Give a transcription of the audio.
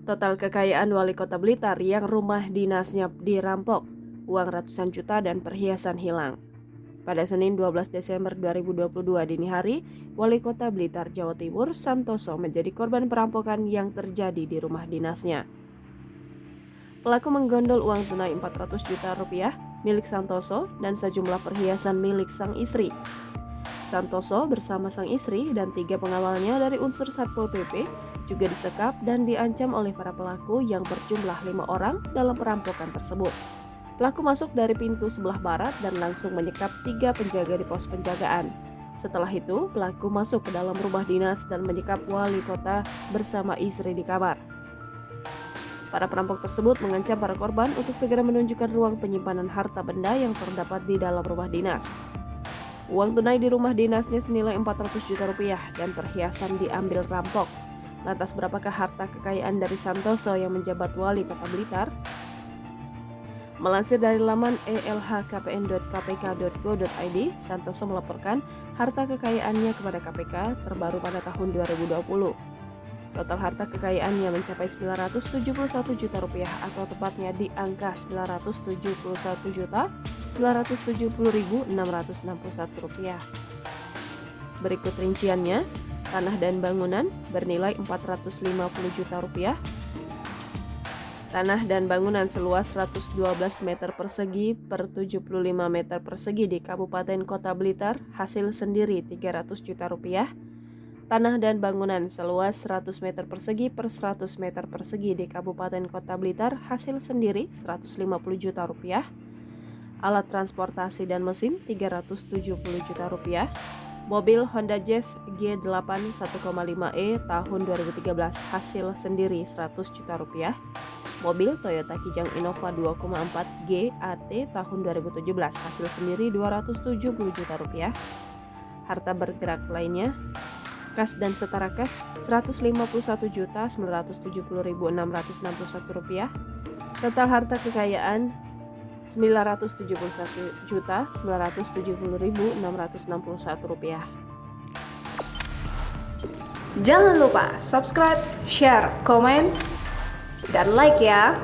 Total kekayaan Wali Kota Blitar yang rumah dinasnya dirampok, uang ratusan juta dan perhiasan hilang. Pada Senin 12 Desember 2022 dini hari, Wali Kota Blitar, Jawa Timur, Santoso menjadi korban perampokan yang terjadi di rumah dinasnya. Pelaku menggondol uang tunai 400 juta rupiah milik Santoso dan sejumlah perhiasan milik sang istri. Santoso bersama sang istri dan 3 pengawalnya dari unsur Satpol PP juga disekap dan diancam oleh para pelaku yang berjumlah 5 orang dalam perampokan tersebut. Pelaku masuk dari pintu sebelah barat dan langsung menyekap 3 penjaga di pos penjagaan. Setelah itu, pelaku masuk ke dalam rumah dinas dan menyekap wali kota bersama istri di kamar. Para perampok tersebut mengancam para korban untuk segera menunjukkan ruang penyimpanan harta benda yang terdapat di dalam rumah dinas. Uang tunai di rumah dinasnya senilai 400 juta rupiah dan perhiasan diambil rampok. Lantas berapakah harta kekayaan dari Santoso yang menjabat wali kota Blitar? Melansir dari laman elhkpn.kpk.go.id, Santoso melaporkan harta kekayaannya kepada KPK terbaru pada tahun 2020. Total harta kekayaannya mencapai 971 juta rupiah atau tepatnya di angka 971.970.661 rupiah. Berikut rinciannya: tanah dan bangunan bernilai 450 juta rupiah. Tanah dan bangunan seluas 112 meter persegi per 75 meter persegi di Kabupaten Kota Blitar, hasil sendiri 300 juta rupiah. Tanah dan bangunan seluas 100 meter persegi per 100 meter persegi di Kabupaten Kota Blitar, hasil sendiri 150 juta rupiah. Alat transportasi dan mesin 370 juta rupiah. Mobil Honda Jazz G8 1,5E tahun 2013, hasil sendiri 100 juta rupiah. Mobil Toyota Kijang Innova 2,4 GAT tahun 2017, hasil sendiri 270 juta rupiah. Harta bergerak lainnya: kas dan setara kas 151.970.661 rupiah. Total harta kekayaan 971.970.661 rupiah. Jangan lupa subscribe, share, komen, dan like ya.